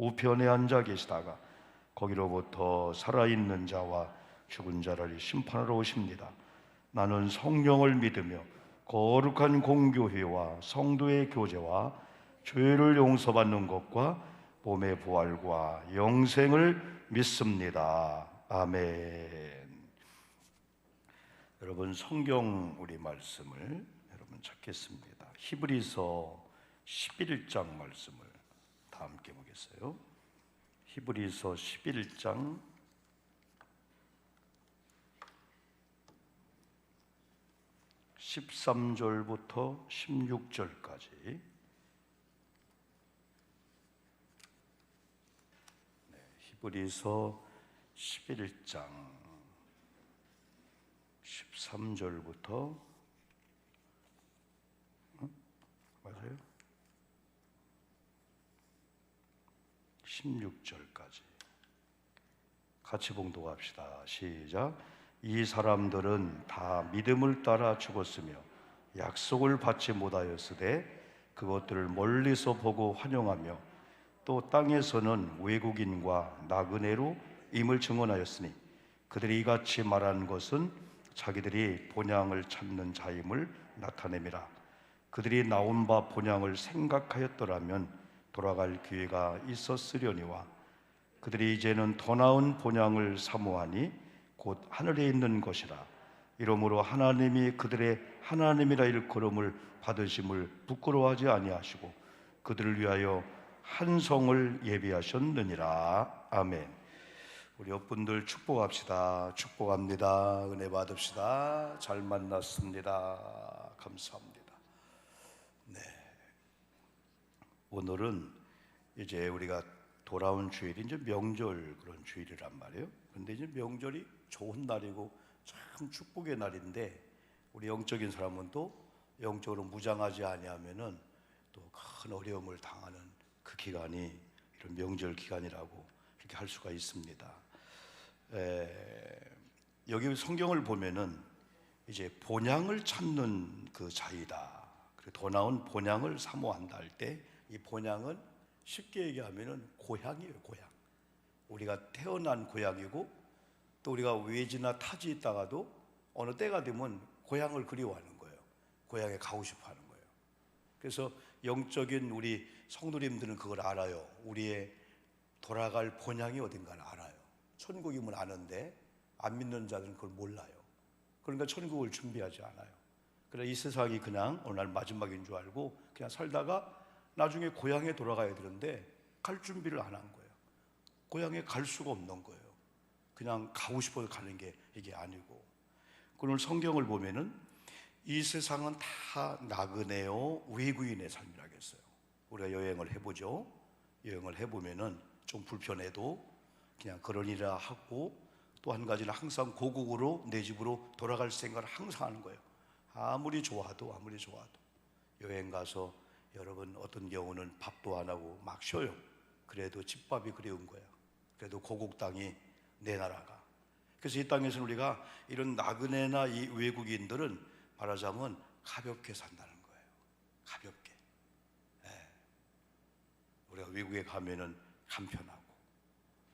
우편에 앉아 계시다가 거기로부터 살아있는 자와 죽은 자를 심판하러 오십니다. 나는 성령을 믿으며 거룩한 공교회와 성도의 교제와 죄를 용서받는 것과 몸의 부활과 영생을 믿습니다. 아멘. 여러분, 성경 우리 말씀을 여러분 찾겠습니다. 히브리서 11장 말씀을 다 함께 보겠어요. 히브리서 11장 13절부터 16절까지. 히브리서 11장 13절부터 맞아요? 16절까지 같이 봉독합시다. 시작. 이 사람들은 다 믿음을 따라 죽었으며 약속을 받지 못하였으되 그것들을 멀리서 보고 환영하며 또 땅에서는 외국인과 나그네로 임을 증언하였으니 그들이 이같이 말한 것은 자기들이 본향을 찾는 자임을 나타내미라. 그들이 나온 바 본향을 생각하였더라면 돌아갈 기회가 있었으려니와 그들이 이제는 더 나은 본향을 사모하니 곧 하늘에 있는 것이라. 이러므로 하나님이 그들의 하나님이라 일컬음을 받으심을 부끄러워하지 아니하시고 그들을 위하여 한 성을 예비하셨느니라. 아멘. 우리 옆분들 축복합시다. 축복합니다. 은혜 받읍시다. 잘 만났습니다. 감사합니다. 네, 오늘은 이제 우리가 돌아온 주일이 이제 명절 그런 주일이란 말이에요. 그런데 이제 명절이 좋은 날이고 참 축복의 날인데 우리 영적인 사람은 또 영적으로 무장하지 아니하면은 또 큰 어려움을 당하는 그 기간이 이런 명절 기간이라고 이렇게 할 수가 있습니다. 여기 성경을 보면은 이제 본향을 찾는 그 자이다. 그리고 더 나은 본향을 사모한다 할 때 이 본향은 쉽게 얘기하면은 고향이에요. 고향. 우리가 태어난 고향이고 또 우리가 외지나 타지에 있다가도 어느 때가 되면 고향을 그리워하는 거예요. 고향에 가고 싶어하는 거예요. 그래서 영적인 우리 성도님들은 그걸 알아요. 우리의 돌아갈 본향이 어딘가를 알아요. 천국임을 아는데 안 믿는 자들은 그걸 몰라요. 그러니까 천국을 준비하지 않아요. 그러나 이 세상이 그냥 어느 날 마지막인 줄 알고 그냥 살다가 나중에 고향에 돌아가야 되는데 갈 준비를 안 한 거예요. 고향에 갈 수가 없는 거예요. 그냥 가고 싶어서 가는 게 이게 아니고. 오늘 성경을 보면은 이 세상은 다 나그네요 외국인의 삶이라겠어요. 우리가 여행을 해보죠. 여행을 해보면은 좀 불편해도 그냥 그러니라 하고 또 한 가지는 항상 고국으로 내 집으로 돌아갈 생각을 항상 하는 거예요. 아무리 좋아도 여행 가서 여러분 어떤 경우는 밥도 안 하고 막 쉬어요. 그래도 집밥이 그리운 거야. 그래도 고국 땅이 내 나라가. 그래서 이 땅에서는 우리가 이런 나그네나 이 외국인들은 말하자면 가볍게 산다는 거예요. 가볍게. 우리가 외국에 가면은 간편하고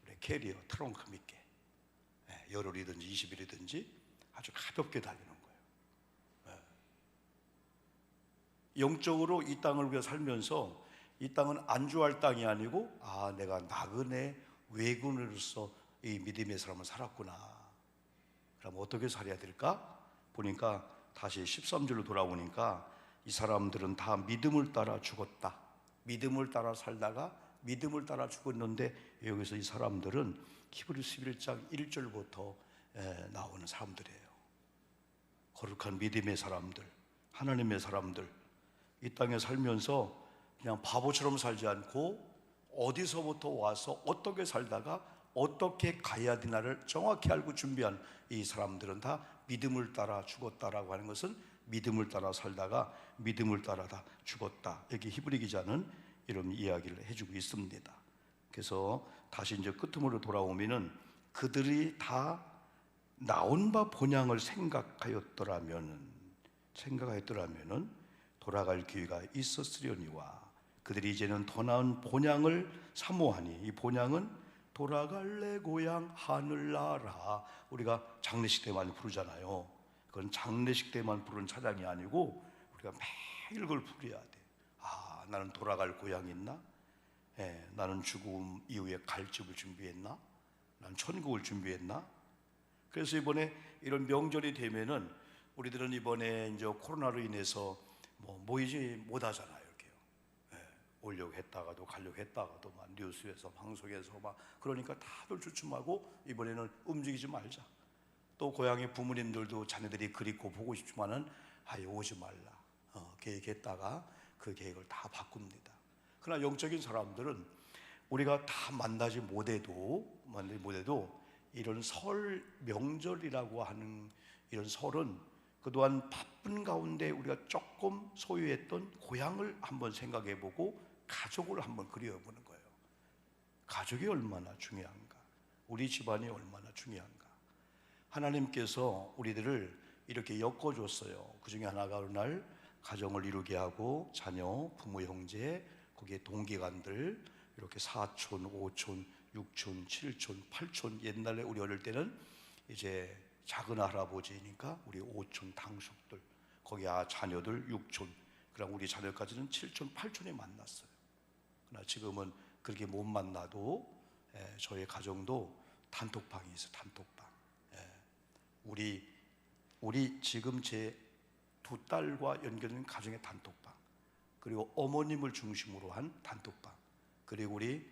우리 캐리어 트렁크 믿게 열흘이든지 20일이든지 아주 가볍게 다니는 거예요. 영적으로 이 땅을 우리가 살면서 이 땅은 안주할 땅이 아니고 내가 나그네 외국인으로서 이 믿음의 사람을 살았구나. 그럼 어떻게 살아야 될까? 보니까 다시 13절로 돌아오니까 이 사람들은 다 믿음을 따라 죽었다. 믿음을 따라 살다가 믿음을 따라 죽었는데 여기서 이 사람들은 히브리서 11장 1절부터 나오는 사람들이에요. 거룩한 믿음의 사람들, 하나님의 사람들, 이 땅에 살면서 그냥 바보처럼 살지 않고 어디서부터 와서 어떻게 살다가 어떻게 가야 되나를 정확히 알고 준비한 이 사람들은 다 믿음을 따라 죽었다라고 하는 것은 믿음을 따라 살다가 믿음을 따라 다 죽었다. 여기 히브리 기자는 이런 이야기를 해주고 있습니다. 그래서 다시 이제 끝으로 돌아오면은 그들이 다 나온 바 본향을 생각하였더라면은 돌아갈 기회가 있었으려니와 그들이 이제는 더 나은 본향을 사모하니, 이 본향은 돌아갈래 고향 하늘나라. 우리가 장례식 때만 부르잖아요. 그건 장례식 때만 부르는 찬양이 아니고 우리가 매일 그걸 부려야 돼. 아, 나는 돌아갈 고향이 있나? 예, 나는 죽음 이후에 갈 집을 준비했나? 난 천국을 준비했나? 그래서 이번에 이런 명절이 되면은 우리들은 이번에 이제 코로나로 인해서 모이지 못하잖아요. 이렇게요. 예, 오려고 했다가도 가려고 했다가도 막 뉴스에서 방송에서 막 그러니까 다들 주춤하고 이번에는 움직이지 말자. 또 고향의 부모님들도 자녀들이 그립고 보고 싶지만은 아예 오지 말라. 계획했다가 그 계획을 다 바꿉니다. 그러나 영적인 사람들은 우리가 다 만나지 못해도 이런 설 명절이라고 하는 이런 설은 그동안 바쁜 가운데 우리가 조금 소유했던 고향을 한번 생각해보고 가족을 한번 그려보는 거예요. 가족이 얼마나 중요한가? 우리 집안이 얼마나 중요한가? 하나님께서 우리들을 이렇게 엮어줬어요. 그 중에 하나가 어느 날 가정을 이루게 하고 자녀, 부모, 형제, 거기에 동기간들 이렇게 사촌, 오촌, 육촌, 칠촌, 팔촌. 옛날에 우리 어릴 때는 이제 작은 할아버지니까 우리 오촌 당숙들, 거기 자녀들 육촌, 그럼 우리 자녀까지는 칠촌, 팔촌에 만났어요. 그러나 지금은 그렇게 못 만나도 저희 가정도 단톡방이 있어요. 단톡방. 우리 지금 제 두 딸과 연결된 가정의 단톡방, 그리고 어머님을 중심으로 한 단톡방, 그리고 우리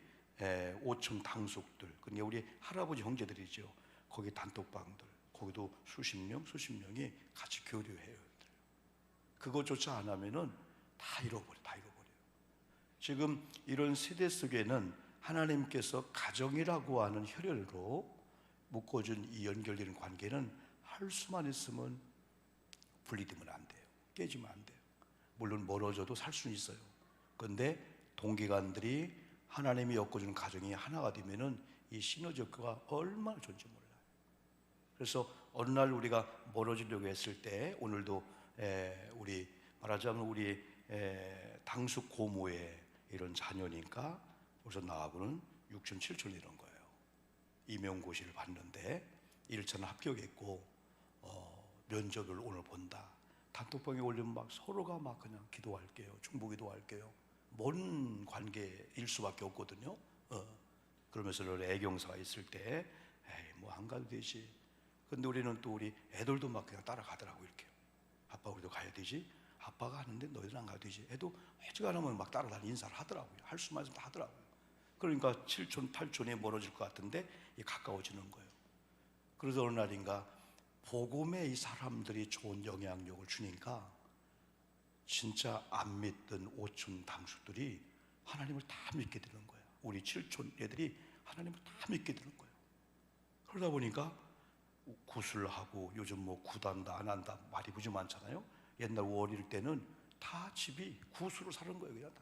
오촌 당숙들, 그러니까 우리 할아버지 형제들이죠. 거기 단톡방들, 거기도 수십 명이 같이 교류해요. 그것조차 안 하면은 다 잃어버려요. 지금 이런 세대 속에는 하나님께서 가정이라고 하는 혈연으로 묶어준 이 연결되는 관계는 할 수만 있으면 분리되면 안 돼요. 깨지면 안 돼요. 물론 멀어져도 살 수는 있어요. 그런데 동기간들이 하나님이 엮어주는 가정이 하나가 되면은 이 시너지 효과가 얼마나 좋은지 몰라요. 그래서 어느 날 우리가 멀어지려고 했을 때, 오늘도 우리 말하자면 우리 당숙 고모의 이런 자녀니까 벌써 나하고는 6촌 7촌 이런 거예요. 임용고시를 봤는데 1차는 합격했고 면접을 오늘 본다. 단톡방에 올리면 막 서로가 막 그냥 기도할게요. 중보기도할게요. 먼 관계일 수밖에 없거든요. 그러면서 애경사가 있을 때 에이 뭐 안 가도 되지. 근데 우리는 또 우리 애들도 막 그냥 따라가더라고. 이렇게 아빠 우리도 가야 되지. 아빠가 하는데 너희들 안 가도 되지. 애도 어지간하면 막 따라다니 인사를 하더라고요. 할 수만 있으면 다 하더라고요. 그러니까 7촌 8촌이 멀어질 것 같은데 가까워지는 거예요. 그래서 어느 날인가 복음에 이 사람들이 좋은 영향력을 주니까 진짜 안 믿던 오촌 당숙들이 하나님을 다 믿게 되는 거예요. 우리 7촌 애들이 하나님을 다 믿게 되는 거예요. 그러다 보니까 구슬하고, 요즘 뭐 구단다 안 한다 말이 무지 많잖아요. 옛날 어릴 때는 다 집이 구슬로 사는 거예요. 그냥 다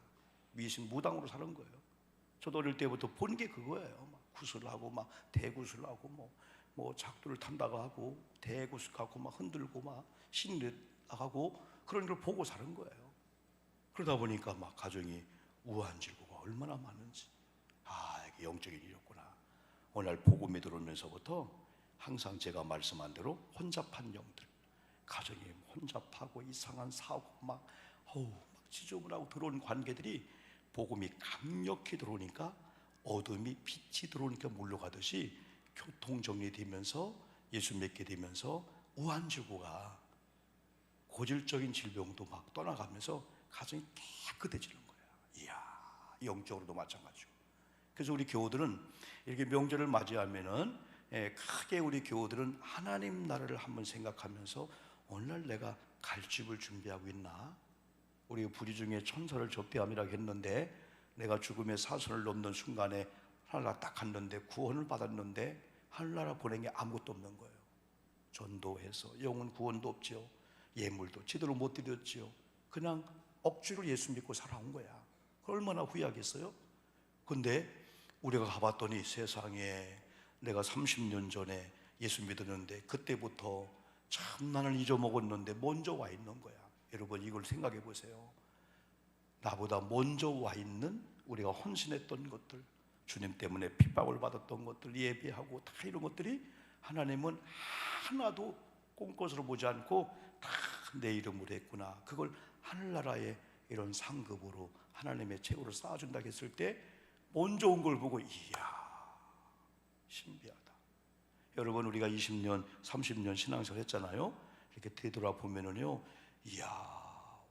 미신 무당으로 사는 거예요. 저도 어릴 때부터 본 게 그거예요. 막 구슬하고 막 대구슬하고 뭐 작두를 탄다고 하고 대구슬 갖고 막 흔들고 막 신뢰하고 그런 걸 보고 사는 거예요. 그러다 보니까 막 가정이 우환질고가 얼마나 많은지, 이게 영적인 일이었구나. 어느 날 복음이 들어오면서부터 항상 제가 말씀한 대로 혼잡한 영들, 가정이 혼잡하고 이상한 사고 막 지저분하고 들어온 관계들이 복음이 강력히 들어오니까, 어둠이 빛이 들어오니까 물러가듯이 교통 정리되면서 예수 믿게 되면서 우환지구가 고질적인 질병도 막 떠나가면서 가정이 깨끗해지는 거야. 이야, 영적으로도 마찬가지고. 그래서 우리 교우들은 이렇게 명절을 맞이하면은 크게 우리 교우들은 하나님 나라를 한번 생각하면서 오늘날 내가 갈 집을 준비하고 있나? 우리 부리 중에 천사를 접대함이라고 했는데, 내가 죽음의 사선을 넘는 순간에 하늘나라 딱 갔는데 구원을 받았는데 하늘나라 보낸 게 아무것도 없는 거예요. 전도해서 영혼 구원도 없지요. 예물도 제대로 못 드렸지요. 그냥 억지로 예수 믿고 살아온 거야. 얼마나 후회하겠어요? 근데 우리가 가봤더니 세상에 내가 30년 전에 예수 믿었는데 그때부터 참 나는 잊어먹었는데 먼저 와 있는 거야. 여러분 이걸 생각해 보세요. 나보다 먼저 와 있는 우리가 헌신했던 것들, 주님 때문에 핍박을 받았던 것들, 예배하고 다 이런 것들이 하나님은 하나도 꼼것으로 보지 않고 다 내 이름으로 했구나. 그걸 하늘나라의 이런 상급으로 하나님의 책으로 쌓아준다 했을 때 먼저 온 걸 보고 이야, 신비하다. 여러분, 우리가 20년, 30년 신앙생활 했잖아요. 이렇게 되돌아보면은요, 이야,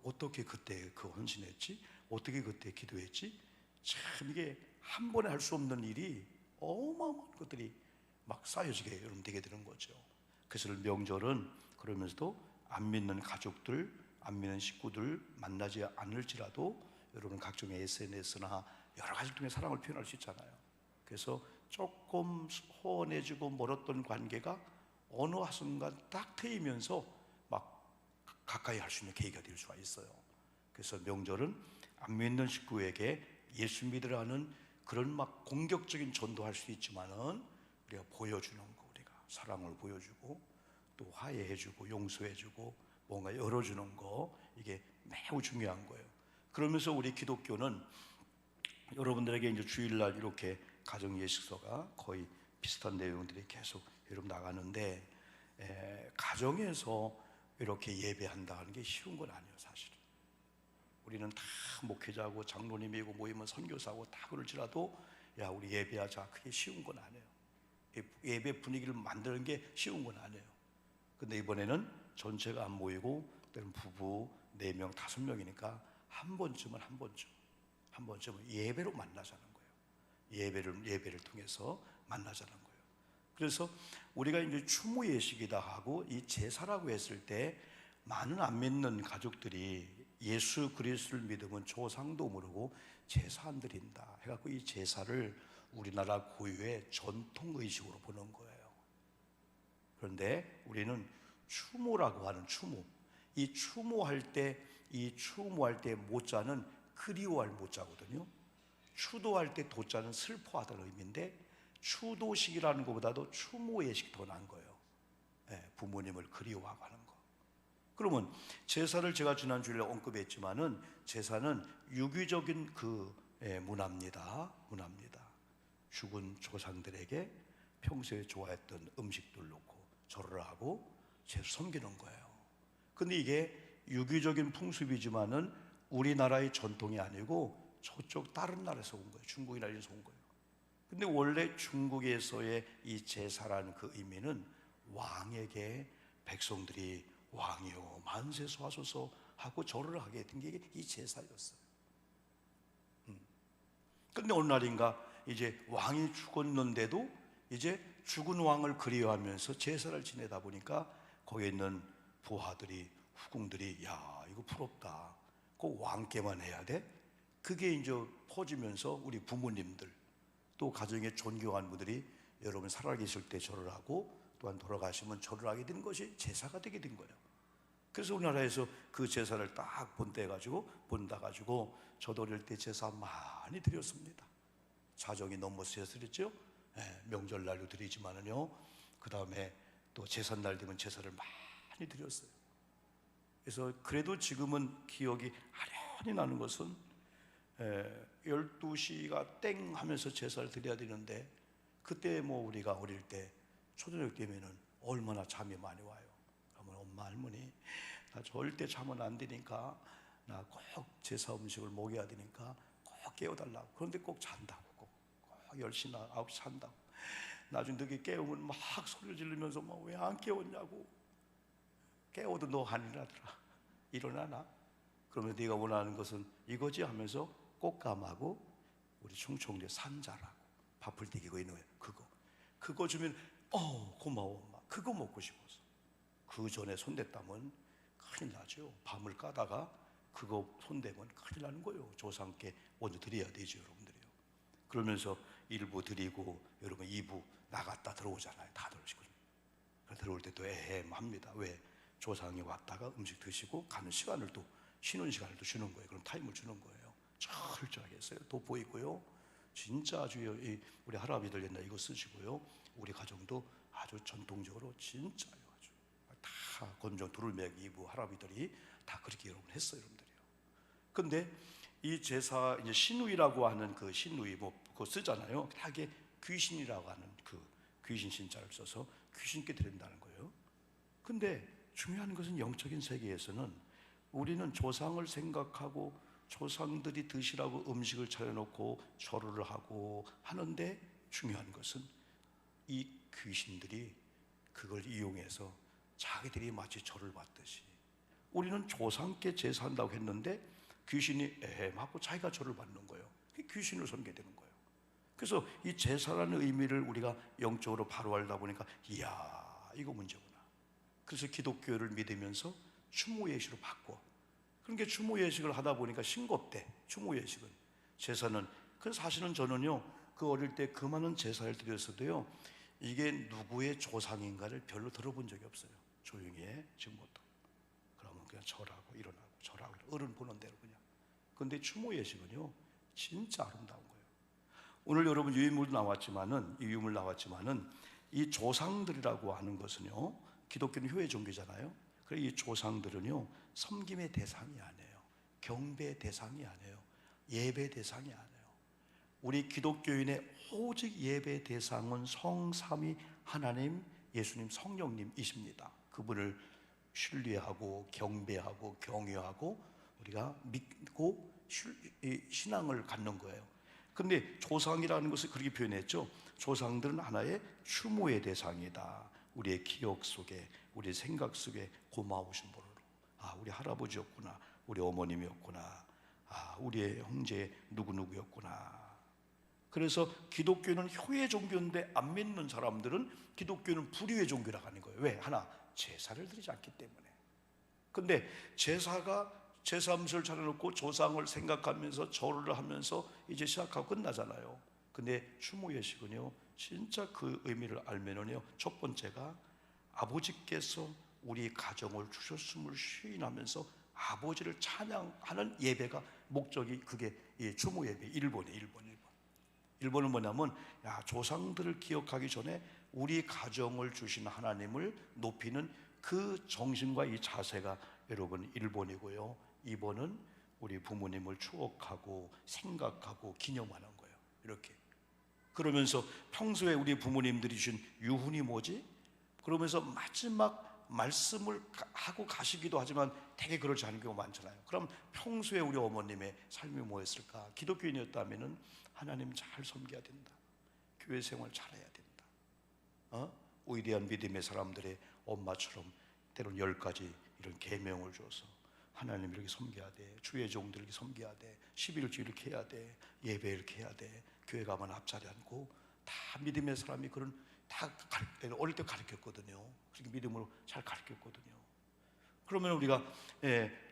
어떻게 그때 그 헌신했지? 어떻게 그때 기도했지? 참 이게 한 번에 할 수 없는 일이 어마어마한 것들이 막 쌓여지게 여러분 되게 되는 거죠. 그래서 명절은 그러면서도 안 믿는 가족들, 안 믿는 식구들 만나지 않을지라도 여러분 각종의 SNS나 여러 가지 통해 사랑을 표현할 수 있잖아요. 그래서 조금 허원해지고 멀었던 관계가 어느 순간 딱 트이면서 막 가까이 할 수 있는 계기가 될 수가 있어요. 그래서 명절은 안 믿는 식구에게 예수 믿으라는 그런 막 공격적인 전도할 수 있지만은 우리가 보여주는 거, 우리가 사랑을 보여주고 또 화해해주고 용서해주고 뭔가 열어주는 거, 이게 매우 중요한 거예요. 그러면서 우리 기독교는 여러분들에게 이제 주일날 이렇게 가정 예식서가 거의 비슷한 내용들이 계속 여러분 나가는데, 가정에서 이렇게 예배한다는 게 쉬운 건 아니에요, 사실은. 우리는 다 목회자고 장로님이고 모이면 선교사고 다 그럴지라도 야, 우리 예배하자, 그게 쉬운 건 아니에요. 예배 분위기를 만드는 게 쉬운 건 아니에요. 근데 이번에는 전체가 안 모이고 때는 부부 4명, 5명이니까 한 번쯤은 예배로 만나자는 거예요. 예배를 통해서 만나자는 거예요. 그래서 우리가 이제 추모 예식이다 하고 이 제사라고 했을 때 많은 안 믿는 가족들이 예수 그리스도를 믿으면 조상도 모르고 제사 안 드린다 해갖고 이 제사를 우리나라 고유의 전통 의식으로 보는 거예요. 그런데 우리는 추모라고 하는 추모, 이 추모할 때 모자는 그리워할 모자거든요. 추도할 때 도자는 슬퍼하다는 의미인데 추도식이라는 것보다도 추모 예식 더 나은 거예요. 부모님을 그리워하고 하는 거. 그러면 제사를 제가 지난주에 언급했지만은 제사는 유기적인 그 문화입니다. 죽은 조상들에게 평소에 좋아했던 음식들 놓고 절을 하고 제사 섬기는 거예요. 근데 이게 유기적인 풍습이지만은 우리나라의 전통이 아니고 저쪽 다른 나라에서 온 거예요. 중국이나 이래서 온 거예요. 근데 원래 중국에서의 이 제사라는 그 의미는 왕에게 백성들이 왕이여 만세 소하소서 하고 절을 하게 된 게 이 제사였어요. 근데 어느 날인가 이제 왕이 죽었는데도 이제 죽은 왕을 그리워하면서 제사를 지내다 보니까 거기에 있는 부하들이, 후궁들이 야, 이거 부럽다. 꼭 왕께만 해야 돼? 그게 이제 퍼지면서 우리 부모님들 또 가정에 존경한 분들이 여러분 살아계실 때 절을 하고 또한 돌아가시면 절을 하게 된 것이 제사가 되게 된 거예요. 그래서 우리나라에서 그 제사를 딱 본다 가지고 저도 어릴 때 제사 많이 드렸습니다. 사정이 너무 세서 드렸죠. 명절날도 드리지만은요, 그 다음에 또 제삿날 되면 제사를 많이 드렸어요. 그래서 그래도 지금은 기억이 아련히 나는 것은 12시가 땡 하면서 제사를 드려야 되는데, 그때 뭐 우리가 어릴 때 초저녁 되면은 얼마나 잠이 많이 와요. 그러면 엄마 할머니 나 절대 잠은 안 되니까 나 꼭 제사 음식을 먹여야 되니까 꼭 깨워달라고. 그런데 꼭 잔다고, 꼭 10시나 9시 잔다고. 나중에 늦게 깨우면 막 소리를 지르면서 막 왜 안 깨웠냐고. 깨워도 너 아니라더라. 일어나나? 그러면 네가 원하는 것은 이거지 하면서 꽃감하고 우리 충청도에 산자라고 밥을 튀기고 있는 거예요. 그거 주면 고마워 엄마. 그거 먹고 싶어서. 그 전에 손댔다면 큰일 나죠. 밤을 까다가 그거 손대면 큰일 나는 거예요. 조상께 먼저 드려야 되죠, 여러분들이요. 그러면서 1부 드리고 여러분 2부 나갔다 들어오잖아요. 다들 오시고 들어올 때 또 합니다. 왜? 조상이 왔다가 음식 드시고 가는 시간을 또 쉬는 시간을 또 주는 거예요. 그럼 타임을 주는 거예요. 철저하게 했어요. 돋보이고요. 진짜 아주 우리 할아버지들 옛날 이거 쓰시고요. 우리 가정도 아주 전통적으로 진짜요. 아주 다 건정 두루맥 이부 할아버지들이 다 그렇게 여러분 했어요, 여러분들이요. 근데 이 제사 이제 신우이라고 하는 그 신우이 뭐 그거 쓰잖아요. 하게 귀신이라고 하는 그 귀신 신자를 써서 귀신께 드린다는 거예요. 근데 중요한 것은 영적인 세계에서는 우리는 조상을 생각하고 조상들이 드시라고 음식을 차려놓고 절을 하고 하는데, 중요한 것은 이 귀신들이 그걸 이용해서 자기들이 마치 절을 받듯이, 우리는 조상께 제사한다고 했는데 귀신이 에헴 하고 자기가 절을 받는 거예요. 귀신을 섬기게 되는 거예요. 그래서 이 제사라는 의미를 우리가 영적으로 바로 알다 보니까 이야, 이거 문제구나. 그래서 기독교를 믿으면서 추모 예식으로 바꿔. 그러니까 추모 예식을 하다 보니까 싱겁대. 추모 예식은, 제사는, 그 사실은 저는요 그 어릴 때 그 많은 제사를 드렸어도요 이게 누구의 조상인가를 별로 들어본 적이 없어요. 조용히 해 지금부터. 그러면 그냥 절하고 일어나고 절하고 어른 보는 대로 그냥. 근데 추모 예식은요 진짜 아름다운 거예요. 오늘 여러분 유인물도 나왔지만은, 이 유인물 나왔지만은 이 조상들이라고 하는 것은요, 기독교는 효의 종교잖아요. 그래서 이 조상들은요 섬김의 대상이 아니에요. 경배의 대상이 아니에요. 예배 대상이 아니에요. 우리 기독교인의 오직 예배 대상은 성삼위 하나님, 예수님, 성령님이십니다. 그분을 신뢰하고 경배하고 경외하고 우리가 믿고 신앙을 갖는 거예요. 근데 조상이라는 것을 그렇게 표현했죠. 조상들은 하나의 추모의 대상이다. 우리의 기억 속에, 우리의 생각 속에 고마우신 분으로, 아 우리 할아버지였구나, 우리 어머님이었구나, 아 우리의 형제 누구누구였구나. 그래서 기독교는 효의 종교인데 안 믿는 사람들은 기독교는 불의의 종교라고 하는 거예요. 왜? 하나, 제사를 드리지 않기 때문에. 근데 제사가 제사함을 차려놓고 조상을 생각하면서 절을 하면서 이제 시작하고 끝나잖아요. 근데 추모 예식은요 진짜 그 의미를 알면은요, 첫 번째가 아버지께서 우리 가정을 주셨음을 시인하면서 아버지를 찬양하는 예배가 목적이, 그게 추모 예배. 일본은 뭐냐면, 야, 조상들을 기억하기 전에 우리 가정을 주신 하나님을 높이는 그 정신과 이 자세가 여러분 1번이고요. 2번은 우리 부모님을 추억하고 생각하고 기념하는 거예요. 이렇게. 그러면서 평소에 우리 부모님들이 주신 유훈이 뭐지? 그러면서 마지막 말씀을 하고 가시기도 하지만 되게 그렇지 않은 경우가 많잖아요. 그럼 평소에 우리 어머님의 삶이 뭐였을까? 기독교인이었다면 하나님 잘 섬겨야 된다. 교회 생활 잘해야 된다. 위대한 믿음의 사람들의 엄마처럼 때론 10가지 이런 계명을 줘서 하나님 이렇게 섬겨야 돼, 주의 종들 이렇게 섬겨야 돼, 11주 이렇게 해야 돼, 예배 이렇게 해야 돼, 교회 가면 앞자리 앉고, 다 믿음의 사람이 그런 다 어릴 때 가르쳤거든요. 그렇게 믿음으로 잘 가르쳤거든요. 그러면 우리가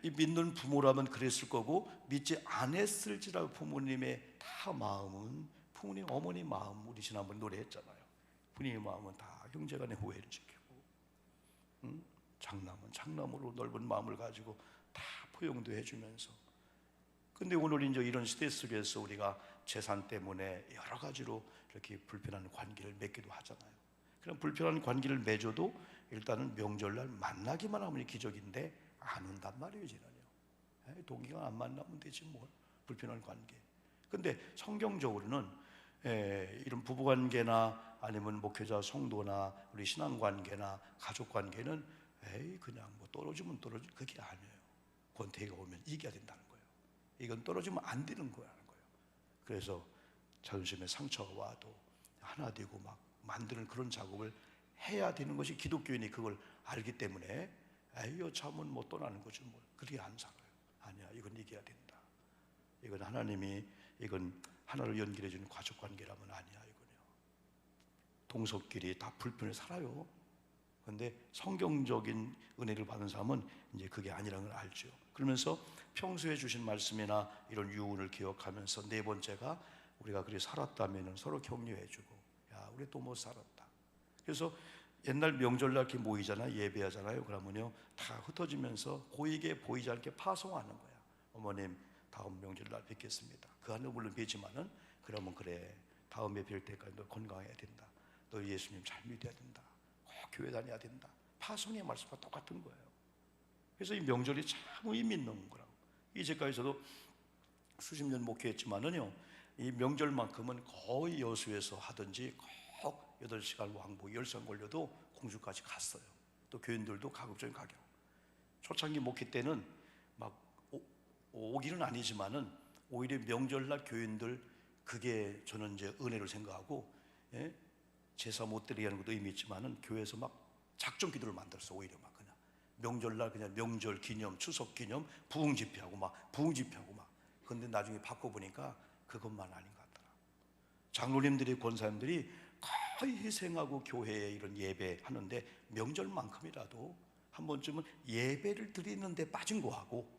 이 믿는 부모라면 그랬을 거고, 믿지 않았을지라도 부모님의 다 마음은, 부모님 어머니 마음, 우리 지난번 노래했잖아요. 부모님의 마음은 다 형제간의 호혜를 지키고, 장남은 장남으로 넓은 마음을 가지고 다 포용도 해주면서. 근데 오늘 이제 이런 시대 속에서 우리가 재산 때문에 여러 가지로 이렇게 불편한 관계를 맺기도 하잖아요. 그럼 불편한 관계를 맺어도 일단은 명절날 만나기만 하면 기적인데 안 온단 말이에요, 쟤는요. 동기가 안 만나면 되지 뭘, 불편한 관계. 근데 성경적으로는 이런 부부관계나 아니면 목회자 성도나 우리 신앙관계나 가족관계는 그냥 뭐 떨어지면 떨어지면 그게 아니에요. 권태기가 오면 이겨야 된다는 거예요. 이건 떨어지면 안 되는 거라는 거예요. 그래서 자존심에 상처가 와도 하나 되고 막 만드는 그런 작업을 해야 되는 것이, 기독교인이 그걸 알기 때문에 여참은 못 떠나는 거지 뭘, 그렇게 안 살아요. 아니야, 이건 이겨야 된다. 이건 하나님이, 이건 하나를 연결해 주는 가족 관계라면 아니야. 이거요. 동석끼리 다 불편해 살아요. 그런데 성경적인 은혜를 받은 사람은 이제 그게 아니라는 걸 알죠. 그러면서 평소에 주신 말씀이나 이런 유언을 기억하면서, 네 번째가 우리가 그렇게 살았다면 서로 격려해주고, 야 우리 또 못 살았다. 그래서 옛날 명절날 이렇게 모이잖아요, 예배하잖아요. 그러면요 다 흩어지면서 고이게 보이지 않게 파송하는 거야. 어머님 다음 명절날 뵙겠습니다. 그 안에 물론 뵈지만은, 그러면 그래 다음에 뵐 때까지 너 건강해야 된다. 너 예수님 잘 믿어야 된다. 꼭 교회 다녀야 된다. 파송의 말씀과 똑같은 거예요. 그래서 이 명절이 참 의미 있는 거라고. 이제까지도 수십 년 목회했지만은요, 이 명절만큼은 거의 여수에서 하든지 꼭 8시간 왕복 10시간 걸려도 공주까지 갔어요. 또 교인들도 가급적인 가격. 초창기 목회 때는 막 오기는 아니지만은 오히려 명절날 교인들, 그게 저는 이제 은혜를 생각하고, 예? 제사 못 드리게 하는 것도 의미 있지만은 교회에서 막 작정 기도를 만들었어. 오히려 막 그냥 명절날 그냥 명절 기념, 추석 기념 부흥 집회하고 막 부흥 집회하고 막. 근데 나중에 바꿔보니까 그것만 아닌 것 같더라. 장로님들이, 권사님들이 거의 희생하고 교회에 이런 예배 하는데 명절만큼이라도 한 번쯤은 예배를 드리는데 빠진 거하고,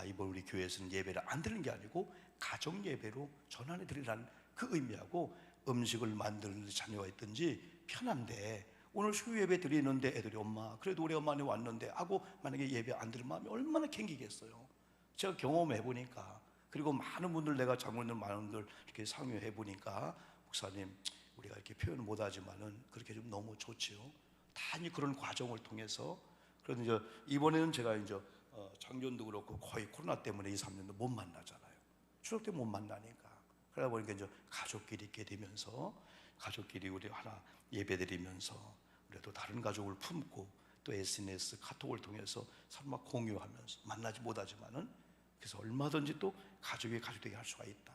이번 우리 교회에서는 예배를 안 드리는 게 아니고 가정 예배로 전환해 드리라는 그 의미하고, 음식을 만드는 자녀가 있든지 편한데 오늘 수요 예배 드리는데 애들이 엄마 그래도 우리 엄마는 왔는데 하고 만약에 예배 안 드리면 마음이 얼마나 캥기겠어요. 제가 경험해 보니까, 그리고 많은 분들, 내가 장로님들 많은 분들 이렇게 상의해 보니까, 목사님 우리가 이렇게 표현을 못 하지만은 그렇게 좀 너무 좋지요. 단히 그런 과정을 통해서. 그래서 이제 이번에는 제가 이제 작년도 그렇고 거의 코로나 때문에 2, 3년도 못 만나잖아요. 추석 때 못 만나니까. 그러다 보니까 이제 가족끼리 있게 되면서, 가족끼리 우리 하나 예배드리면서 우리가 또 다른 가족을 품고, 또 SNS 카톡을 통해서 서로 막 공유하면서 만나지 못하지만은, 그래서 얼마든지 또 가족이 가족되게 할 수가 있다.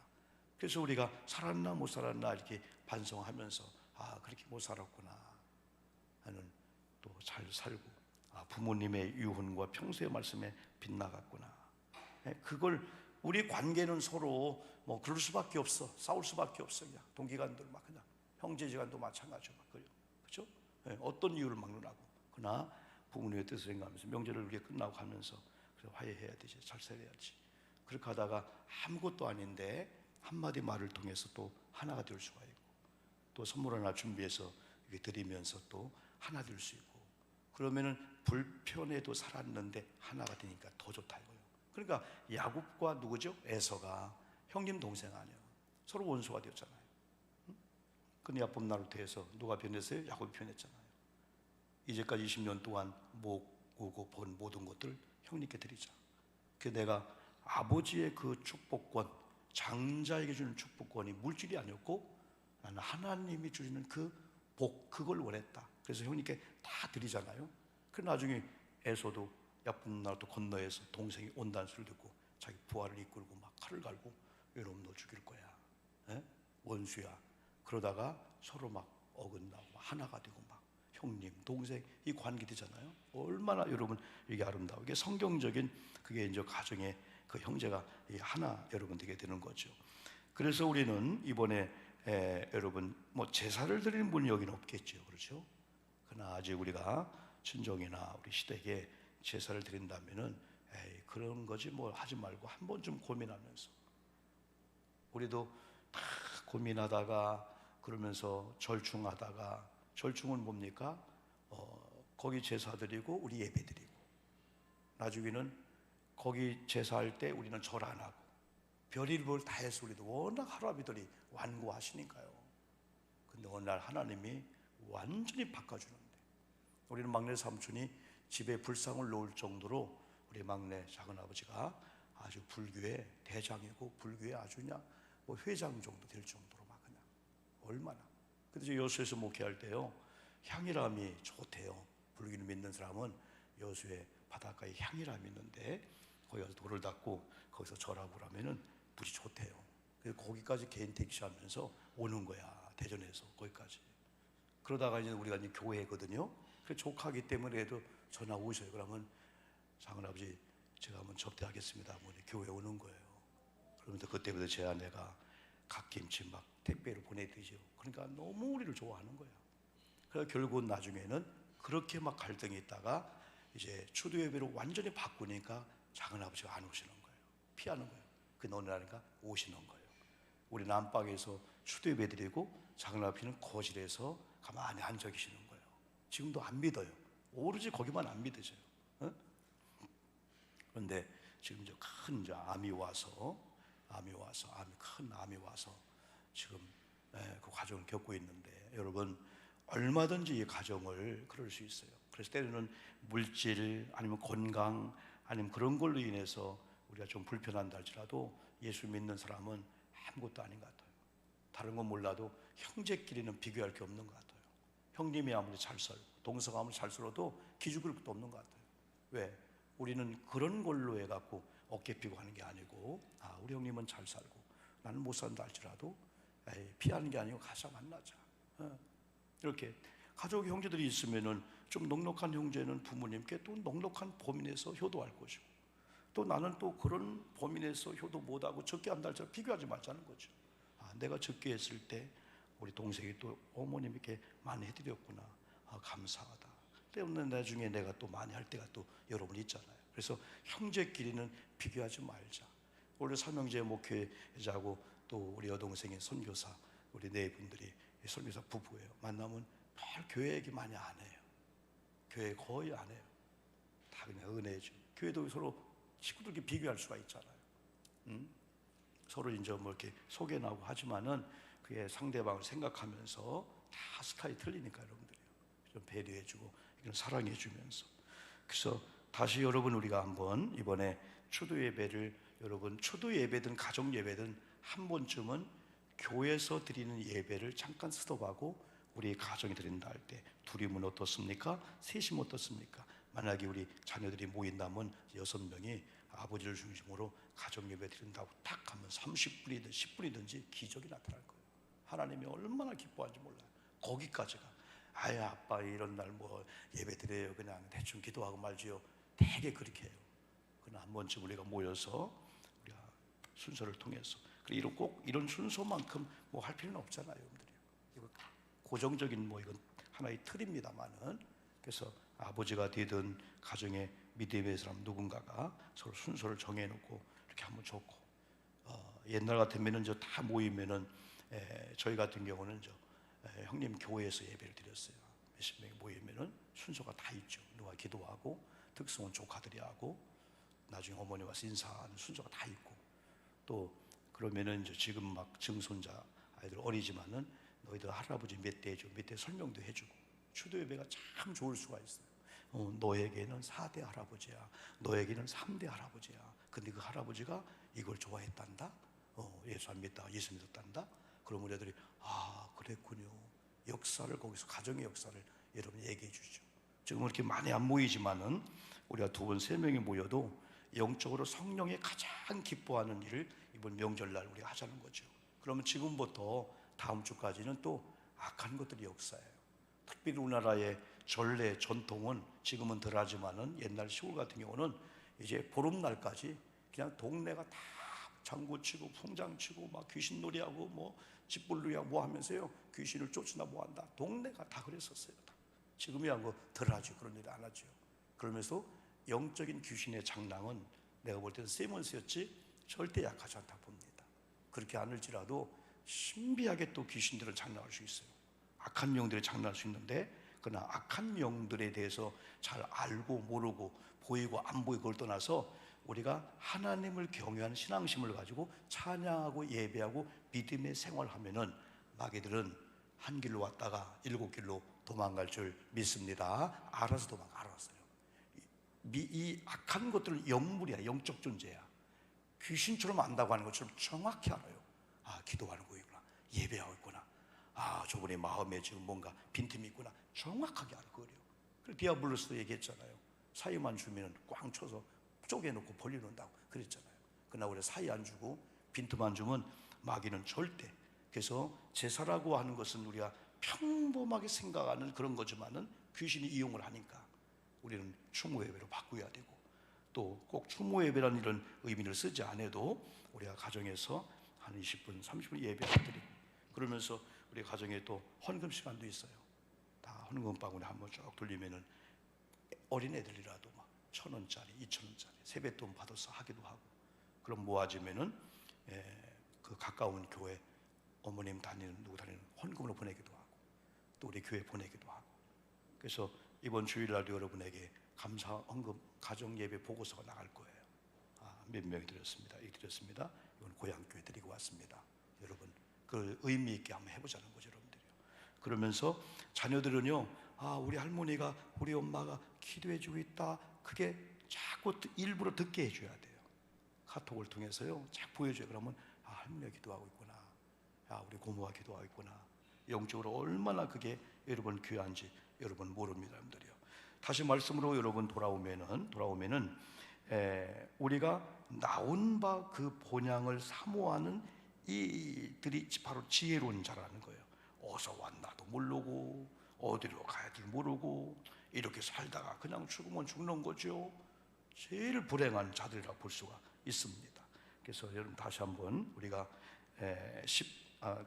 그래서 우리가 살았나 못 살았나 이렇게 반성하면서, 그렇게 못 살았구나 하는, 또 잘 살고, 부모님의 유훈과 평소의 말씀에 빗나갔구나. 그걸, 우리 관계는 서로 뭐 그럴 수밖에 없어. 싸울 수밖에 없어. 그냥 동기간들 막 그냥 형제지간도 마찬가지고 막 그래요. 그렇죠? 어떤 이유를 막론하고. 그러나 부모님의 뜻을 생각하면서 명절을 이렇게 끝나고 가면서, 그래 화해해야 되지, 잘 살아야지. 그렇게 하다가 아무것도 아닌데 한마디 말을 통해서 또 하나가 될 수가 있고, 또 선물 하나 준비해서 이렇게 드리면서 또 하나 될 수 있고, 그러면은 불편해도 살았는데 하나가 되니까 더 좋다 이거예요. 그러니까 야곱과 누구죠? 에서가 형님 동생 아니에요. 서로 원수가 되었잖아요. 근데 야곱 나루터에서 누가 변했어요? 야곱이 변했잖아요. 이제까지 20년 동안 모으고 본 모든 것들 형님께 드리자. 그 내가 아버지의 그 축복권, 장자에게 주는 축복권이 물질이 아니었고, 나는 하나님이 주시는 그 복, 그걸 원했다. 그래서 형님께 다 드리잖아요. 그 나중에 에서도 야곱 나루터 건너에서 동생이 온다는 소리를 듣고 자기 부하를 이끌고 막 칼을 갈고, 여러분 너 죽일 거야, 원수야. 그러다가 서로 막 어긋나고 하나가 되고 막 형님, 동생, 이 관계 되잖아요. 얼마나 여러분 이게 아름다워. 이게 성경적인, 그게 이제 가정의 그 형제가 하나 여러분 되게 되는 거죠. 그래서 우리는 이번에 여러분 뭐 제사를 드리는 분이 여기는 없겠죠, 그렇죠? 그러나 아직 우리가 친정이나 우리 시댁에 제사를 드린다면은 그런 거지 뭐 하지 말고 한 번쯤 고민하면서, 우리도 다 고민하다가 그러면서 절충하다가, 절충은 뭡니까? 거기 제사 드리고 우리 예배 드리고, 나중에는 거기 제사할 때 우리는 절 안 하고 별일을 다 해서, 우리도 워낙 하루아비들이 완고하시니까요. 근데 어느 날 하나님이 완전히 바꿔주는데, 우리는 막내 삼촌이 집에 불상을 놓을 정도로 우리 막내 작은아버지가 아주 불교의 대장이고, 불교의 아주 그냥 뭐 회장 정도 될 정도로 막 그냥 얼마나. 근데 여수에서 목회할 때요, 향이람이 좋대요. 불교를 믿는 사람은 여수에 바닷가에 향이람이 있는데 거기 가서 돌을 닦고 거기서 절하고 그러면은 물이 좋대요. 그래서 거기까지 개인 택시 하면서 오는 거야, 대전에서 거기까지. 그러다가 이제 우리가 이제 교회거든요. 그 조카기 때문에 해도 전화 오셔요. 그러면 장은아버지 제가 한번 접대하겠습니다. 뭐 교회 오는 거예요. 그러면서 그때부터 제 아내가 갓김치 막 택배로 보내드리죠. 그러니까 너무 우리를 좋아하는 거야. 그래서 결국은 나중에는 그렇게 막 갈등이 있다가 이제 추도 예배로 완전히 바꾸니까 작은아버지가 안 오시는 거예요. 피하는 거예요. 그 어느 날인가 오시는 거예요. 우리 남방에서 추도 예배 드리고 작은아버지는 거실에서 가만히 앉아 계시는 거예요. 지금도 안 믿어요. 오로지 거기만 안 믿으세요. 그런데 지금 이제 큰 이제 암이 와서 큰 암이 와서 지금 그 과정을 겪고 있는데, 여러분 얼마든지 이 가정을 그럴 수 있어요. 그래서 때로는 물질 아니면 건강 아니면 그런 걸로 인해서 우리가 좀 불편한다 할지라도 예수 믿는 사람은 아무것도 아닌 것 같아요. 다른 건 몰라도 형제끼리는 비교할 게 없는 것 같아요. 형님이 아무리 잘 살고 동서가 아무리 잘 살아도 기죽을 것도 없는 것 같아요. 왜? 우리는 그런 걸로 해갖고 어깨 피고 하는 게 아니고, 우리 형님은 잘 살고 나는 못 산다 할지라도 피하는 게 아니고 가자, 만나자. 이렇게 가족 형제들이 있으면은 좀 넉넉한 형제는 부모님께 또 넉넉한 범인에서 효도할 것이고, 또 나는 또 그런 범인에서 효도 못하고 적게 한다 할지라도 비교하지 말자는 거죠. 내가 적게 했을 때 우리 동생이 또 어머님께 많이 해드렸구나, 감사하다 때문에 나중에 내가 또 많이 할 때가 또 여러분 있잖아요. 그래서 형제끼리는 비교하지 말자. 원래 삼형제 목회자고 또 우리 여동생의 선교사, 우리 네 분들이 선교사 부부예요. 만나면 별 교회 얘기 많이 안 해요. 교회 거의 안 해요. 다 그냥 은혜죠. 교회도 서로 식구들끼리 비교할 수가 있잖아요. 서로 이제 뭐 이렇게 소개나고 하지만은 그게 상대방을 생각하면서 다 스타일이 틀리니까 여러분들이 좀 배려해주고 이건 사랑해주면서. 그래서 다시 여러분 우리가 한번 이번에 추도 예배를, 여러분 추도 예배든 가정 예배든 한 번쯤은 교회에서 드리는 예배를 잠깐 스톱하고 우리 가정이 드린다 할 때 둘이면 어떻습니까? 셋이면 어떻습니까? 만약에 우리 자녀들이 모인다면 6명이 아버지를 중심으로 가정 예배 드린다고 딱 하면 30분이든 10분이든지 기적이 나타날 거예요. 하나님이 얼마나 기뻐하는지 몰라요. 거기까지가. 아야 아빠 이런 날 뭐 예배 드려요, 그냥 대충 기도하고 말지요. 되게 그렇게 해요. 그러나 한 번쯤 우리가 모여서 우리가 순서를 통해서, 그리고 꼭 이런 순서만큼 뭐 할 필요는 없잖아요, 여러분들이. 이거 고정적인 뭐 이건 하나의 틀입니다만은, 그래서 아버지가 되든 가정의 믿음의 사람 누군가가 서로 순서를 정해놓고 이렇게 하면 좋고, 옛날 같으면은 저 다 모이면은 저희 같은 경우는 형님 교회에서 예배를 드렸어요. 몇십 명이 모이면은 순서가 다 있죠. 누가 기도하고 특성은 조카들이 하고 나중에 어머니 와서 인사하는 순서가 다 있고, 또 그러면은 이제 지금 막 증손자 아이들 어리지만은 너희들 할아버지 몇 대죠, 몇 대 설명도 해주고, 추도 예배가 참 좋을 수가 있어요. 너에게는 4대 할아버지야, 너에게는 3대 할아버지야. 근데 그 할아버지가 이걸 좋아했단다. 예수 안 믿다가 예수 믿었단다. 그럼 우리 애들이 그랬군요. 역사를 거기서 가정의 역사를 여러분 얘기해 주죠. 지금 이렇게 많이 안 모이지만은 우리가 2번, 3명이 모여도 영적으로 성령이 가장 기뻐하는 일을 이번 명절날 우리가 하자는 거죠. 그러면 지금부터 다음 주까지는 또 악한 것들이 역사예요. 특별히 우리나라의 전례 전통은 지금은 덜하지만은 옛날 시골 같은 경우는 이제 보름날까지 그냥 동네가 다 장구치고 풍장치고 막 귀신놀이하고 뭐 집불놀이하고 뭐 하면서요 귀신을 쫓으나 뭐 한다. 동네가 다 그랬었어요. 다. 지금이야 뭐 덜하죠. 그런 일 안 하죠. 그러면서 영적인 귀신의 장난은 내가 볼 때는 세먼스였지 절대 약하지 않다 봅니다. 그렇게 않을지라도 신비하게 또 귀신들은 장난할 수 있어요. 악한 영들이 장난할 수 있는데, 그러나 악한 영들에 대해서 잘 알고 모르고 보이고 안 보이고 그걸 떠나서 우리가 하나님을 경외하는 신앙심을 가지고 찬양하고 예배하고 믿음의 생활하면은 마귀들은 한 길로 왔다가 7길로 도망갈 줄 믿습니다. 알아서 알았어요. 이 악한 것들은 영물이야, 영적 존재야. 귀신처럼 안다고 하는 것처럼 정확히 알아요. 기도하는 거구나, 예배하고 있구나, 저분의 마음에 지금 뭔가 빈틈이 있구나, 정확하게 알거든요. 그래서 디아블로스도 얘기했잖아요. 사이만 주면 꽝 쳐서 쪼개놓고 벌려놓는다고 그랬잖아요. 그러나 우리 사이 안 주고 빈틈 안 주면 마귀는 절대. 그래서 제사라고 하는 것은 우리가 평범하게 생각하는 그런 거지만은 귀신이 이용을 하니까 우리는 추모 예배로 바꾸어야 되고, 또 꼭 추모 예배라는 이런 의미를 쓰지 않아도 우리가 가정에서 한 20분, 30분 예배를 드리고, 그러면서 우리 가정에 또 헌금 시간도 있어요. 다 헌금 바구니 한번 쭉 돌리면은 어린애들이라도 막 1,000원짜리, 2,000원짜리 세뱃돈 받아서 하기도 하고, 그럼 모아지면은 그 가까운 교회 어머님 다니는 누구 다니는 헌금으로 보내기도 하고, 또 우리 교회 보내기도 하고. 그래서 이번 주일날도 여러분에게 감사 헌금 가정 예배 보고서가 나갈 거예요. 몇 명이 드렸습니다. 이렇게 드렸습니다. 이건 고향교회 드리고 왔습니다. 여러분 그 의미 있게 한번 해보자는 거죠, 여러분들이요. 그러면서 자녀들은요, 우리 할머니가 우리 엄마가 기도해주고 있다, 그게 자꾸 일부러 듣게 해줘야 돼요. 카톡을 통해서요 쫙 보여줘요. 그러면 할머니가 기도하고 있구나, 우리 고모가 기도하고 있구나. 영적으로 얼마나 그게 여러분 귀한지 여러분 모릅니다, 여러분들이요. 다시 말씀으로 여러분 돌아오면은 우리가 나온 바 그 본향을 사모하는 이들이 바로 지혜로운 자라는 거예요. 어디서 왔나도 모르고 어디로 가야 될 모르고 이렇게 살다가 그냥 죽으면 죽는 거죠. 제일 불행한 자들이라 볼 수가 있습니다. 그래서 여러분 다시 한번 우리가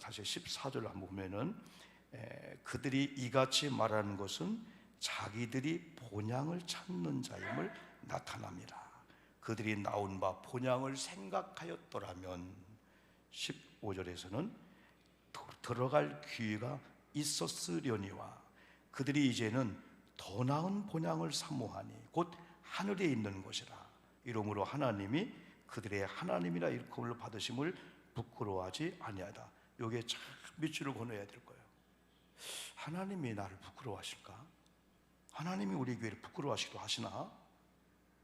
다시 14절 한번 보면은 그들이 이같이 말하는 것은 자기들이 본향을 찾는 자임을 나타납니다. 그들이 나온 바 본향을 생각하였더라면 15절에서는 들어갈 기회가 있었으려니와 그들이 이제는 더 나은 본향을 사모하니 곧 하늘에 있는 것이라. 이러므로 하나님이 그들의 하나님이라 일컬음을 받으심을 부끄러워하지 아니하다. 여기에 참 밑줄을 그어야 될 거예요. 하나님이 나를 부끄러워하실까? 하나님이 우리 교회를 부끄러워하시기도 하시나?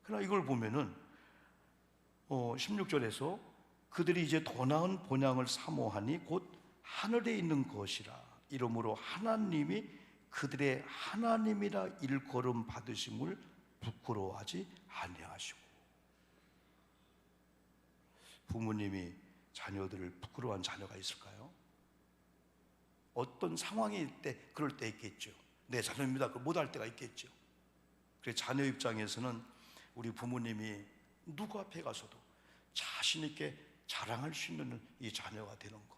그러나 이걸 보면은 16절에서 그들이 이제 더 나은 본향을 사모하니 곧 하늘에 있는 것이라. 이러므로 하나님이 그들의 하나님이라 일컬음 받으심을 부끄러워하지 아니하시고. 부모님이 자녀들을 부끄러워한 자녀가 있을까요? 어떤 상황일 때 그럴 때 있겠죠. 내 자녀입니다. 그걸 못할 때가 있겠죠. 그래서 자녀 입장에서는 우리 부모님이 누구 앞에 가서도 자신 있게 자랑할 수 있는 이 자녀가 되는 거.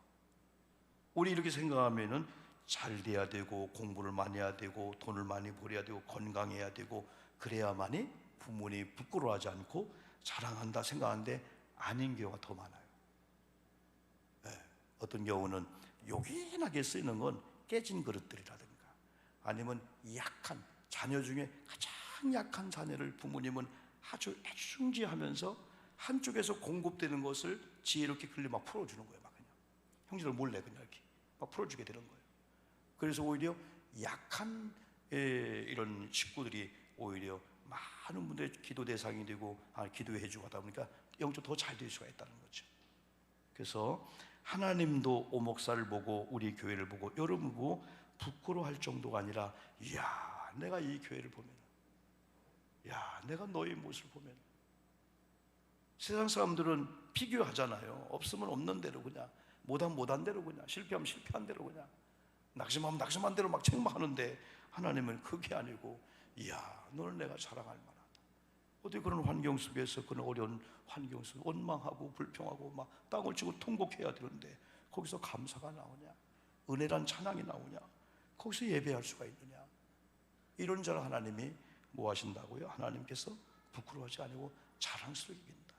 우리 이렇게 생각하면은 잘 돼야 되고 공부를 많이 해야 되고 돈을 많이 벌여야 되고 건강해야 되고 그래야만이 부모님이 부끄러워하지 않고 자랑한다 생각하는데 아닌 경우가 더 많아요. 어떤 경우는 요긴하게 쓰이는 건 깨진 그릇들이라든가 아니면 약한 자녀 중에 가장 약한 자녀를 부모님은 아주 애중지하면서 한쪽에서 공급되는 것을 지혜롭게 글리 막 풀어주는 거예요. 막 그냥 형제들 몰래 그냥 이렇게 막 풀어주게 되는 거예요. 그래서 오히려 약한 이런 식구들이 오히려 많은 분들의 기도 대상이 되고 기도해주고 하다 보니까 영적 더 잘 될 수가 있다는 거죠. 그래서 하나님도 오목사를 보고 우리 교회를 보고 여러분 보고 부끄러워할 정도가 아니라 이야 내가 이 교회를 보면 야 내가 너의 모습을 보면 세상 사람들은 비교하잖아요. 없으면 없는 대로 그냥 못하면 못한 대로 그냥 실패하면 실패한 대로 그냥 낙심하면 낙심한 대로 막 책망하는데 하나님은 그게 아니고 이야 너를 내가 자랑할 만하다. 어디 그런 환경 속에서 그런 어려운 환경 속에서 원망하고 불평하고 막 땅을 치고 통곡해야 되는데 거기서 감사가 나오냐 은혜란 찬양이 나오냐 거기서 예배할 수가 있느냐. 이런 자를 하나님이 뭐 하신다고요? 하나님께서 부끄러워하지 아니고 자랑스럽게 여긴다.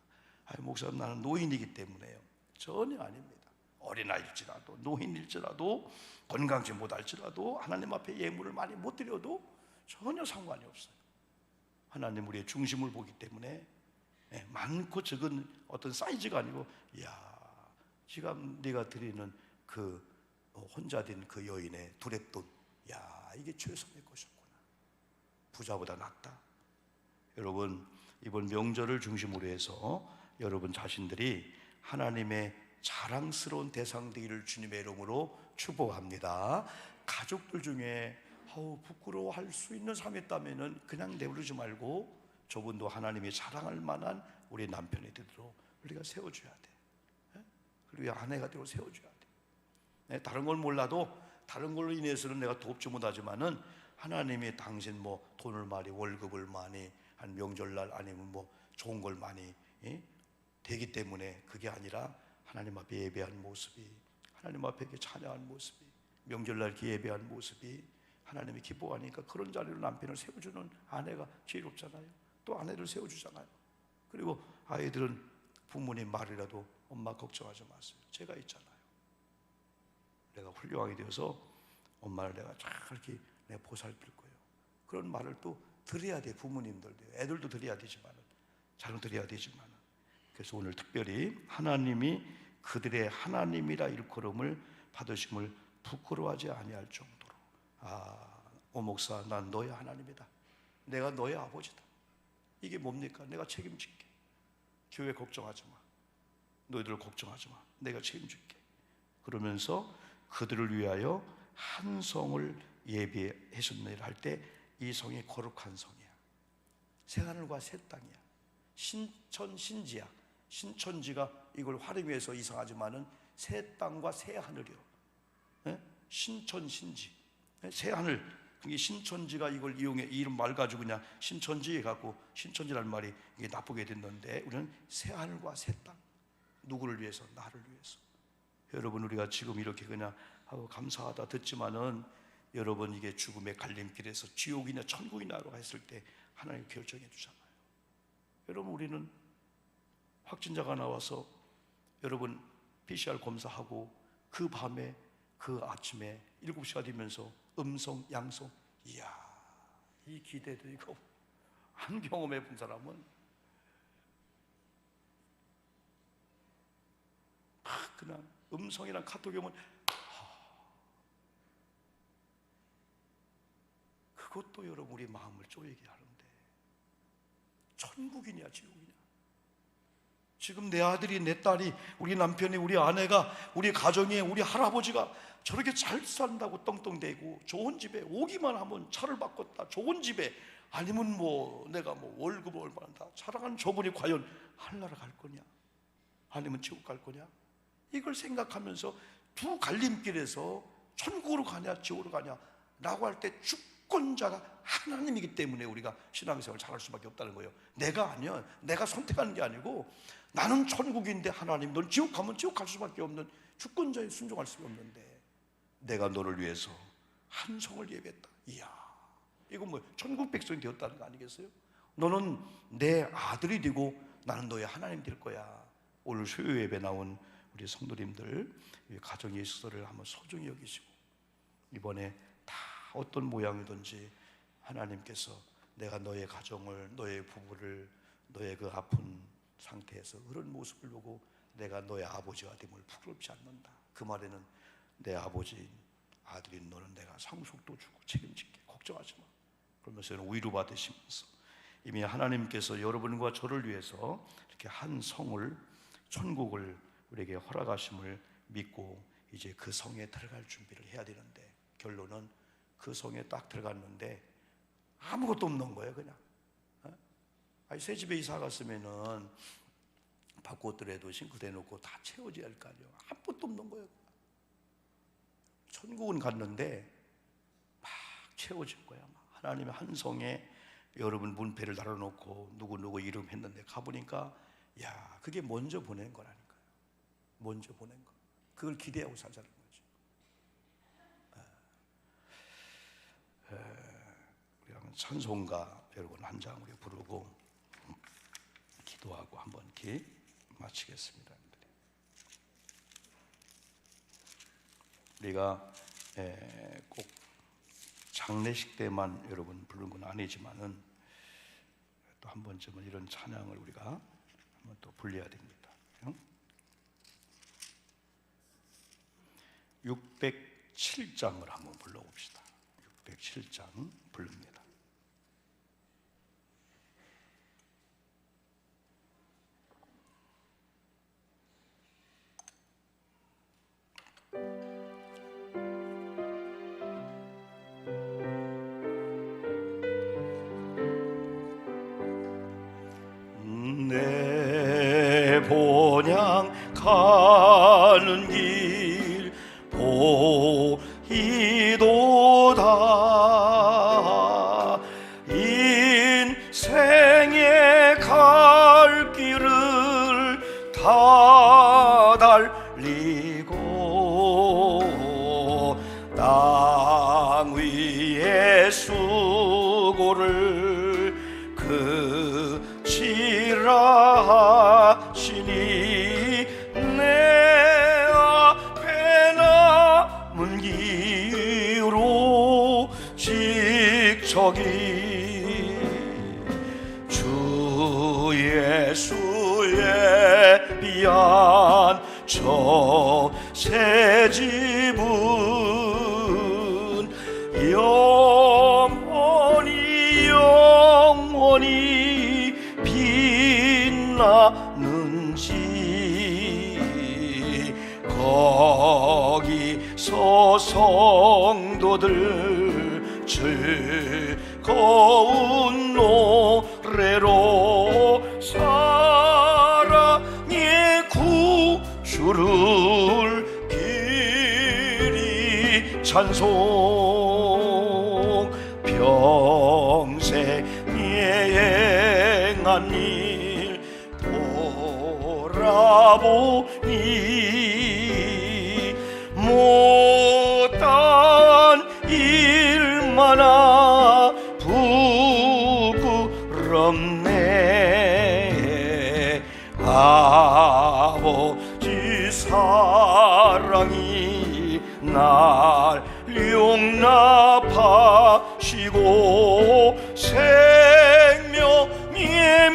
목사님 나는 노인이기 때문에요. 전혀 아닙니다. 어린아이일지라도 노인일지라도 건강치 못할지라도 하나님 앞에 예물을 많이 못 드려도 전혀 상관이 없어요. 하나님 우리의 중심을 보기 때문에 많고 적은 어떤 사이즈가 아니고 야 지금 네가 드리는 그 혼자 된 그 여인의 두렙돈 야 이게 최선의 것이었구나. 부자보다 낫다. 여러분 이번 명절을 중심으로 해서 여러분 자신들이 하나님의 자랑스러운 대상 되기를 주님의 이름으로 축복합니다. 가족들 중에 부끄러워할 수 있는 사람이 있다면 그냥 내버리지 말고 저분도 하나님이 자랑할 만한 우리 남편이 되도록 우리가 세워줘야 돼. 그리고 아내가 되도록 세워줘야 돼. 다른 걸 몰라도 다른 걸로 인해서는 내가 돕지 못하지만은 하나님이 당신 뭐 돈을 많이 월급을 많이 한 명절날 아니면 뭐 좋은 걸 많이 되기 때문에 그게 아니라 하나님 앞에 예배한 모습이 하나님 앞에 이렇게 찬양한 모습이 명절날 이렇게 예배한 모습이 하나님이 기뻐하니까 그런 자리로 남편을 세워주는 아내가 지혜롭잖아요. 또 아내를 세워주잖아요. 그리고 아이들은 부모님 말이라도 엄마 걱정하지 마세요. 제가 있잖아요. 내가 훌륭하게 되어서 엄마를 내가 잘 이렇게 내가 보살필 거예요. 그런 말을 또 드려야 돼. 부모님들도 애들도 드려야 되지만 자녀 드려야 되지만 그래서 오늘 특별히 하나님이 그들의 하나님이라 일컬음을 받으심을 부끄러워하지 아니할 정도로 오목사 난 너의 하나님이다. 내가 너의 아버지다. 이게 뭡니까? 내가 책임질게. 교회 걱정하지 마. 너희들 걱정하지 마. 내가 책임질게. 그러면서 그들을 위하여 한 성을 예비하셨느니라 할 때 이 성이 거룩한 성이야. 새하늘과 새 땅이야. 신천신지야. 신천지가 이걸 활용해서 이상하지만은 새 땅과 새 하늘이요. 신천신지. 새 하늘. 이게 신천지가 이걸 이용해 이름 말 가지고 그냥 신천지 갖고 신천지라는 말이 이게 나쁘게 됐는데 우리는 새 하늘과 새 땅. 누구를 위해서? 나를 위해서. 여러분 우리가 지금 이렇게 그냥 하고 감사하다 듣지만은 여러분 이게 죽음의 갈림길에서 지옥이냐 천국이냐로 했을 때 하나님 결정해 주잖아요. 여러분 우리는 확진자가 나와서 여러분 PCR 검사하고 그 밤에 그 아침에 7시가 되면서 음성 양성. 이야, 이 기대도 이거 안 경험해 본 사람은 그냥 음성이랑 카톡이 오면 그것도 여러분 우리 마음을 쪼이게 하는데 천국이냐 지옥이냐. 지금 내 아들이 내 딸이 우리 남편이 우리 아내가 우리 가정에 우리 할아버지가 저렇게 잘 산다고 떵떵대고 좋은 집에 오기만 하면 차를 바꿨다 좋은 집에 아니면 뭐 내가 뭐 월급을 얼마나 다 자랑하는 저분이 과연 하늘나라 갈 거냐 아니면 지옥 갈 거냐 이걸 생각하면서 두 갈림길에서 천국으로 가냐 지옥으로 가냐 라고 할 때 주권자가 하나님이기 때문에 우리가 신앙생활을 잘할 수밖에 없다는 거예요. 내가 아니야. 내가 선택하는 게 아니고 나는 천국인데 하나님 넌 지옥 가면 지옥 갈 수밖에 없는 주권자에 순종할 수가 없는데 내가 너를 위해서 한 성을 예배했다. 이야, 이거 뭐 천국 백성이 되었다는 거 아니겠어요? 너는 내 아들이 되고 나는 너의 하나님 될 거야. 오늘 수요 예배 나온 우리 성도님들 가정 예수서를 한번 소중히 여기시고 이번에 다 어떤 모양이든지 하나님께서 내가 너의 가정을 너의 부부를 너의 그 아픈 상태에서 그런 모습을 보고 내가 너의 아버지가 됨을 부끄럽지 않는다. 그 말에는 내 아버지 아들인 너는 내가 상속도 주고 책임질게 걱정하지 마. 그러면서 위로 받으시면서 이미 하나님께서 여러분과 저를 위해서 이렇게 한 성을 천국을 우리에게 허락하심을 믿고 이제 그 성에 들어갈 준비를 해야 되는데 결론은 그 성에 딱 들어갔는데 아무것도 없는 거예요. 그냥 아니 새 집에 이사 갔으면은 바꿔더라도 싱크대 놓고 다 채워져야 할 거 아니에요. 아무것도 없는 거예요. 천국은 갔는데 막 채워진 거야. 하나님의 한 성에 여러분 문패를 달아놓고 누구 이름 했는데 가보니까 야 그게 먼저 보낸 거라니까요. 먼저 보낸 거. 그걸 기대하고 살자는 거죠. 우리 한번 찬송가 여러분 한 장 우리 부르고 기도하고 한번 이렇게 마치겠습니다. 우리가 꼭 장례식 때만 여러분 부르는 건 아니지만은 또 한 번쯤은 이런 찬양을 우리가 한번 또 불러야 됩니다. 607장을 한번 불러봅시다. 607장 부릅니다. 내 본향 가는 길 보이도다. 인생의 갈 길을 다 달리고 땅 위에 수고를 그치라 하시니 내 앞에 남은 길로 직척이 주 예수의 비한 저 새 집은 영원히 빛나 성도들 즐거운 노래로 사랑의 구주를 길이 찬송 평생 행한 일 돌아보니 못한 일마나 부끄럽네. 아버지 사랑이 날 용납하시고 생명의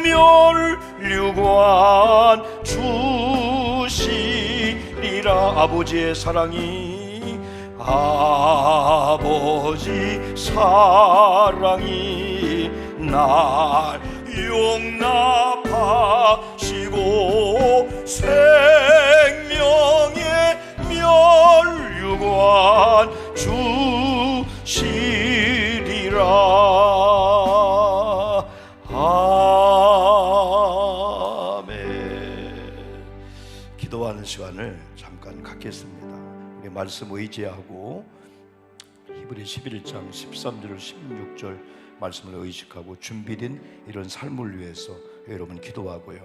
면류관 주시리라. 아버지의 사랑이 아버지 사랑이 날 용납하시고 생명의 면류관 주시리라. 아멘. 기도하는 시간을 잠깐 갖겠습니다. 우리 말씀 의지하고 히브리 11장 13절 16절 말씀을 의식하고 준비된 이런 삶을 위해서 여러분 기도하고요.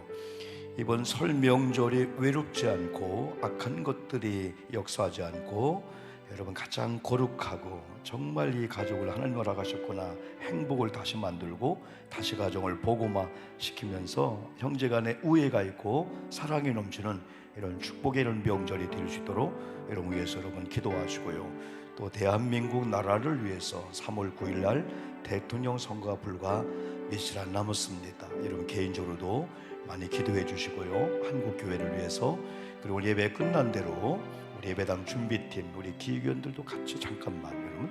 이번 설 명절이 외롭지 않고 악한 것들이 역사하지 않고 여러분 가장 거룩하고 정말 이 가족을 하나님 허락하셨구나 행복을 다시 만들고 다시 가정을 복음화시키면서 형제간에 우애가 있고 사랑이 넘치는 이런 축복의 이런 명절이 될 수 있도록 여러분 위해서 여러분 기도하시고요. 또 대한민국 나라를 위해서 3월 9일 날 대통령 선거가 불과 며칠 안 남았습니다. 여러분 개인적으로도 많이 기도해 주시고요. 한국 교회를 위해서 그리고 오늘 예배 끝난 대로 우리 예배당 준비팀 우리 기획위원들도 같이 잠깐만 여러분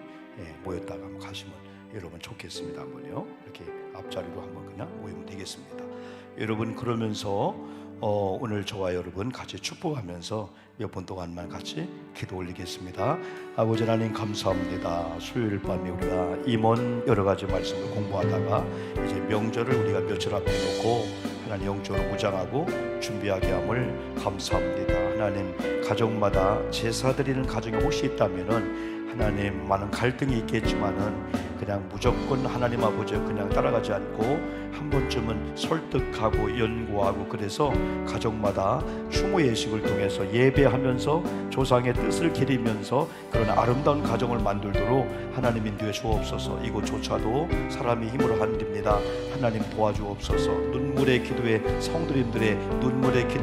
모였다가 한번 가시면 여러분 좋겠습니다. 한번요. 이렇게 앞자리로 한번 그냥 모이면 되겠습니다. 여러분 그러면서 오늘 저와 여러분 같이 축복하면서 몇 분 동안만 같이 기도 올리겠습니다. 아버지 하나님 감사합니다. 수요일 밤에 우리가 임원 여러 가지 말씀을 공부하다가 이제 명절을 우리가 며칠 앞에 놓고 하나님 영적으로 무장하고 준비하게 함을 감사합니다. 하나님 가정마다 제사 드리는 가정이 혹시 있다면은 하나님 많은 갈등이 있겠지만은 그냥 무조건 하나님 아버지 그냥 따라가지 않고 한 번쯤은 설득하고 연구하고 그래서 가정마다 추모 예식을 통해서 예배하면서 조상의 뜻을 기리면서 그런 아름다운 가정을 만들도록 하나님 인도해 주옵소서. 이곳조차도 사람이 힘으로 한 일입니다. 하나님 도와주옵소서. 눈물의 기도에 성도님들의 눈물의 기도